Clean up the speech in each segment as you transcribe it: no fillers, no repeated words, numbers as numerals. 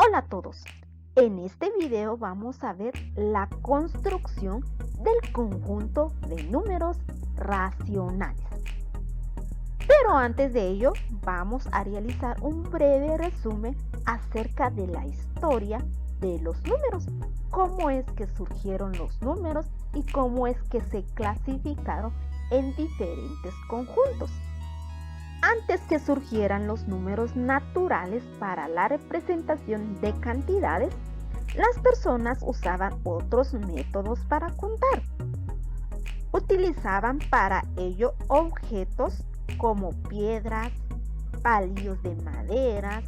Hola a todos, en este video vamos a ver la construcción del conjunto de números racionales. Pero antes de ello vamos a realizar un breve resumen acerca de la historia de los números, cómo es que surgieron los números y cómo es que se clasificaron en diferentes conjuntos. Antes que surgieran los números naturales para la representación de cantidades, las personas usaban otros métodos para contar. Utilizaban para ello objetos como piedras, palillos de madera,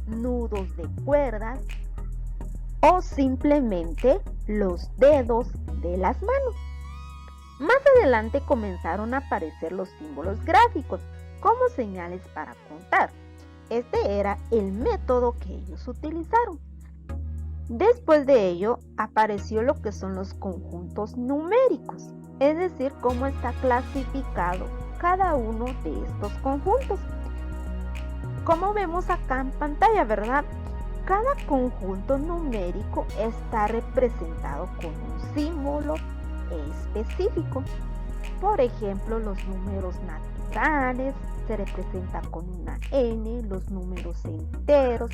nudos de cuerdas o simplemente los dedos de las manos. Más adelante comenzaron a aparecer los símbolos gráficos como señales para contar. Este era el método que ellos utilizaron. Después de ello apareció lo que son los conjuntos numéricos, es decir, cómo está clasificado cada uno de estos conjuntos. Como vemos acá en pantalla, ¿verdad? Cada conjunto numérico está representado con un símbolo específico. Por ejemplo, los números naturales se representan con una N, los números enteros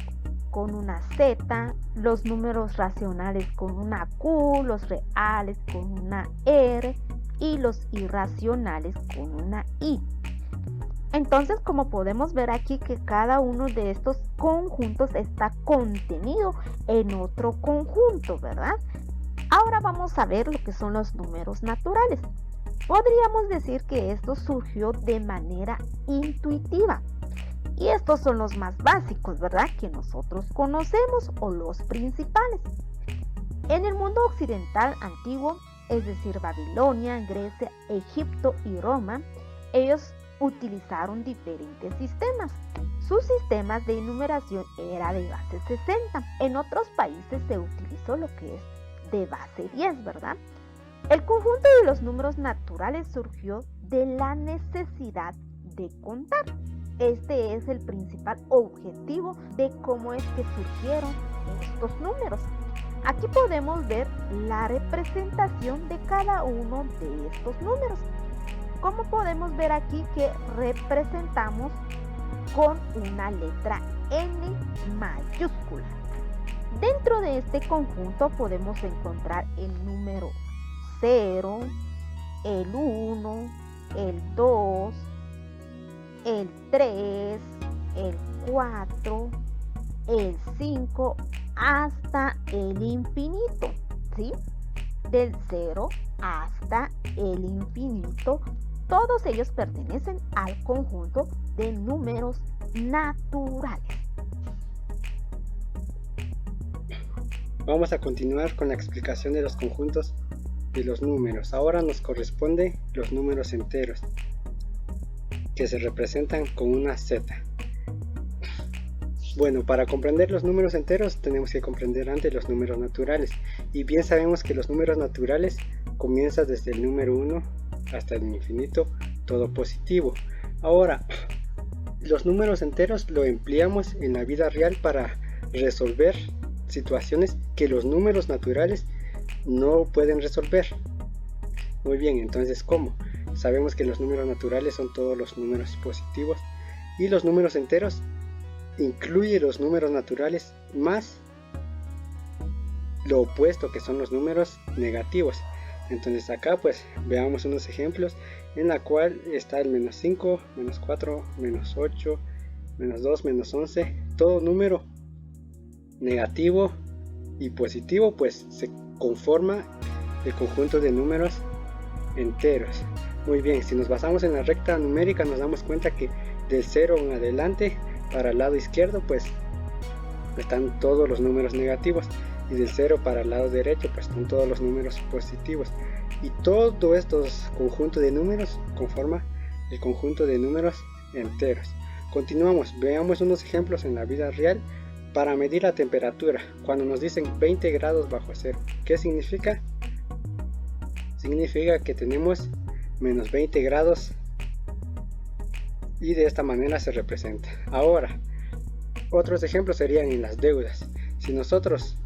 con una Z, los números racionales con una Q, los reales con una R y los irracionales con una I. Entonces, como podemos ver aquí que cada uno de estos conjuntos está contenido en otro conjunto, ¿verdad? Ahora vamos a ver lo que son los números naturales. Podríamos decir que esto surgió de manera intuitiva. Y estos son los más básicos, ¿verdad? Que nosotros conocemos o los principales. En el mundo occidental antiguo, es decir, Babilonia, Grecia, Egipto y Roma, ellos utilizaron diferentes sistemas. Sus sistemas de enumeración era de base 60. En otros países se utilizó lo que es de base 10, ¿verdad? El conjunto de los números naturales surgió de la necesidad de contar. Este es el principal objetivo de cómo es que surgieron estos números. Aquí podemos ver la representación de cada uno de estos números. Como podemos ver aquí que representamos con una letra N mayúscula. Dentro de este conjunto podemos encontrar el número 0, el 1, el 2, el 3, el 4, el 5 hasta el infinito, ¿sí? Del 0 hasta el infinito, todos ellos pertenecen al conjunto de números naturales. Vamos a continuar con la explicación de los conjuntos de los números. Ahora nos corresponde los números enteros, que se representan con una Z. Bueno, para comprender los números enteros tenemos que comprender antes los números naturales. Y bien sabemos que los números naturales comienzan desde el número 1 hasta el infinito, todo positivo. Ahora, los números enteros lo empleamos en la vida real para resolver situaciones que los números naturales no pueden resolver. Muy bien, entonces ¿cómo? Sabemos que los números naturales son todos los números positivos y los números enteros incluye los números naturales más lo opuesto, que son los números negativos. Entonces acá pues veamos unos ejemplos en la cual está el menos 5, menos 4, menos 8, menos 2, menos 11. Todo número negativo y positivo pues se conforma el conjunto de números enteros. Muy bien, si nos basamos en la recta numérica nos damos cuenta que del 0 en adelante para el lado izquierdo pues están todos los números negativos y del 0 para el lado derecho pues están todos los números positivos, y todo estos conjuntos de números conforma el conjunto de números enteros. Continuamos, veamos unos ejemplos en la vida real para medir la temperatura. Cuando nos dicen 20 grados bajo cero, ¿qué significa? Significa que tenemos menos 20 grados y de esta manera se representa. Ahora, otros ejemplos serían en las deudas. Si nosotros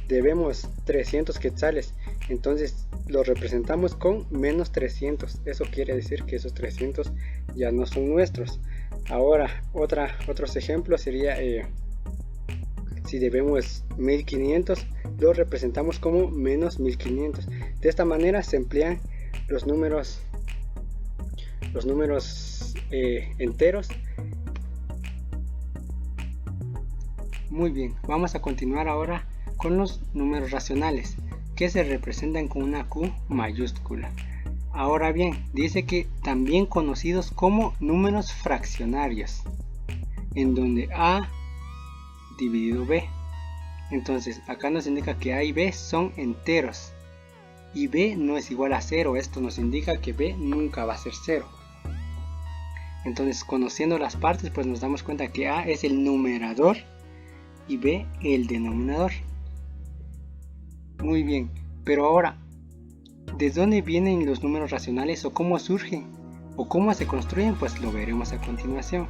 debemos 300 quetzales, entonces lo representamos con menos 300. Eso quiere decir que esos 300 ya no son nuestros. Ahora, otros ejemplos sería si debemos 1500, lo representamos como menos 1500. De esta manera se emplean los números enteros. Muy bien, vamos a continuar ahora con los números racionales, que se representan con una Q mayúscula. Ahora bien, dice que también conocidos como números fraccionarios, en donde A dividido B. Entonces acá nos indica que A y B son enteros y B no es igual a 0. Esto nos indica que B nunca va a ser 0. Entonces, conociendo las partes, pues nos damos cuenta que A es el numerador y B el denominador. Muy bien, pero ahora, ¿de dónde vienen los números racionales o cómo surgen o cómo se construyen? Pues lo veremos a continuación.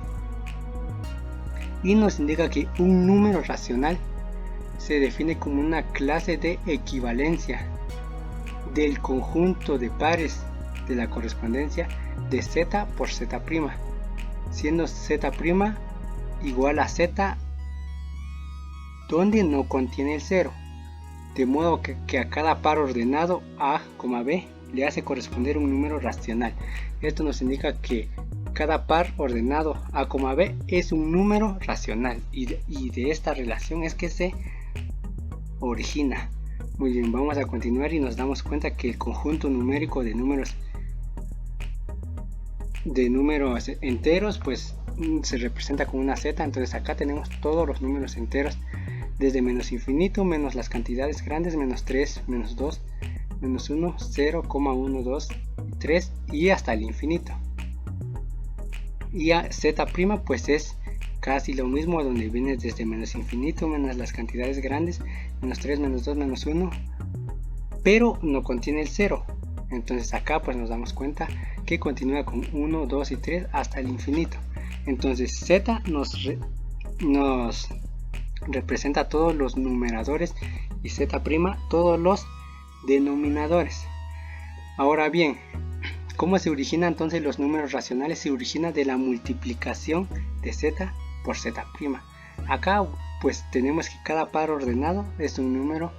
Y nos indica que un número racional se define como una clase de equivalencia del conjunto de pares de la correspondencia de z por z', siendo z' igual a z donde no contiene el 0, de modo que a cada par ordenado A, B le hace corresponder un número racional. Esto nos indica que cada par ordenado A, B es un número racional y de esta relación es que se origina. Muy bien, vamos a continuar y nos damos cuenta que el conjunto numérico de números enteros pues se representa con una z. Entonces acá tenemos todos los números enteros, desde menos infinito, menos las cantidades grandes, menos 3, menos 2, menos 1, 0, 1, 2, 3 y hasta el infinito. Y a z' pues es casi lo mismo, donde viene desde menos infinito, menos las cantidades grandes, menos 3, menos 2, menos 1, pero no contiene el 0. Entonces acá pues nos damos cuenta que continúa con 1, 2 y 3 hasta el infinito. Entonces z nos representa todos los numeradores y z' todos los denominadores. Ahora bien, ¿cómo se originan entonces los números racionales? Se origina de la multiplicación de z por z'. Acá pues tenemos que cada par ordenado es un número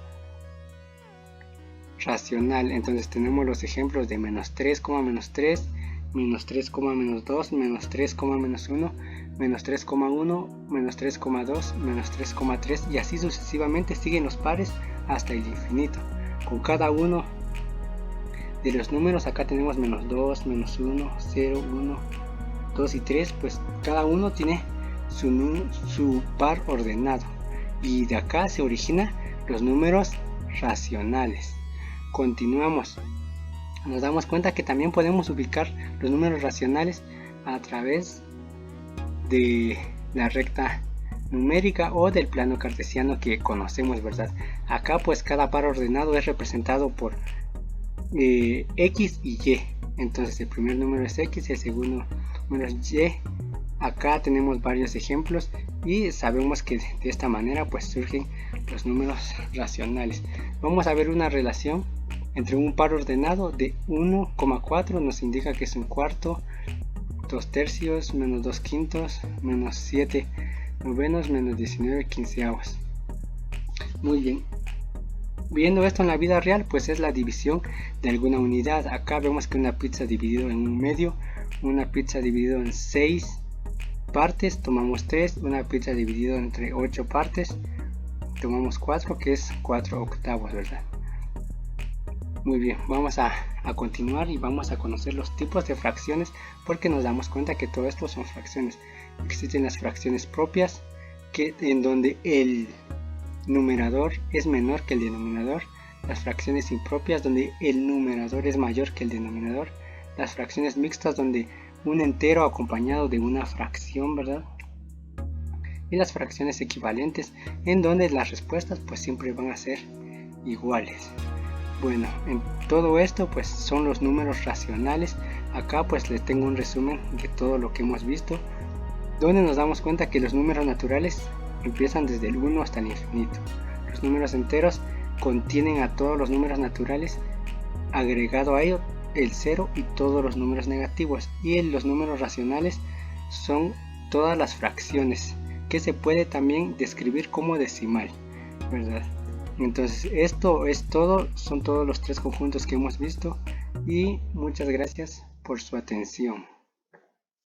racional. Entonces tenemos los ejemplos de menos 3, menos 3, menos 3, menos 2, menos 3, menos 1, menos 3,1, menos 3,2, menos 3,3 y así sucesivamente siguen los pares hasta el infinito. Con cada uno de los números acá tenemos menos 2, menos 1, 0, 1, 2 y 3, pues cada uno tiene su par ordenado y de acá se originan los números racionales. Continuamos. Nos damos cuenta que también podemos ubicar los números racionales a través de la recta numérica o del plano cartesiano que conocemos, ¿verdad? Acá pues cada par ordenado es representado por x y y. Entonces el primer número es x, el segundo número es y. Acá tenemos varios ejemplos y sabemos que de esta manera pues surgen los números racionales. Vamos a ver una relación entre un par ordenado de 1,4, nos indica que es un cuarto, 2 tercios, menos 2 quintos, menos 7 novenos, menos 19 quinceavos. Muy bien. Viendo esto en la vida real, pues es la división de alguna unidad. Acá vemos que una pizza dividido en un medio, una pizza dividido en 6 partes, tomamos 3, una pizza dividido entre 8 partes, tomamos 4, que es 4 octavos, ¿verdad? Muy bien, vamos a continuar y vamos a conocer los tipos de fracciones, porque nos damos cuenta que todo esto son fracciones. Existen las fracciones propias, en donde el numerador es menor que el denominador, las fracciones impropias donde el numerador es mayor que el denominador, las fracciones mixtas donde un entero acompañado de una fracción, ¿verdad? Y las fracciones equivalentes en donde las respuestas pues siempre van a ser iguales. Bueno, en todo esto pues son los números racionales. Acá pues les tengo un resumen de todo lo que hemos visto, donde nos damos cuenta que los números naturales empiezan desde el 1 hasta el infinito. Los números enteros contienen a todos los números naturales, agregado a ello el 0 y todos los números negativos, y los números racionales son todas las fracciones, que se puede también describir como decimal, ¿verdad? Entonces esto es todo, son todos los tres conjuntos que hemos visto, y muchas gracias por su atención.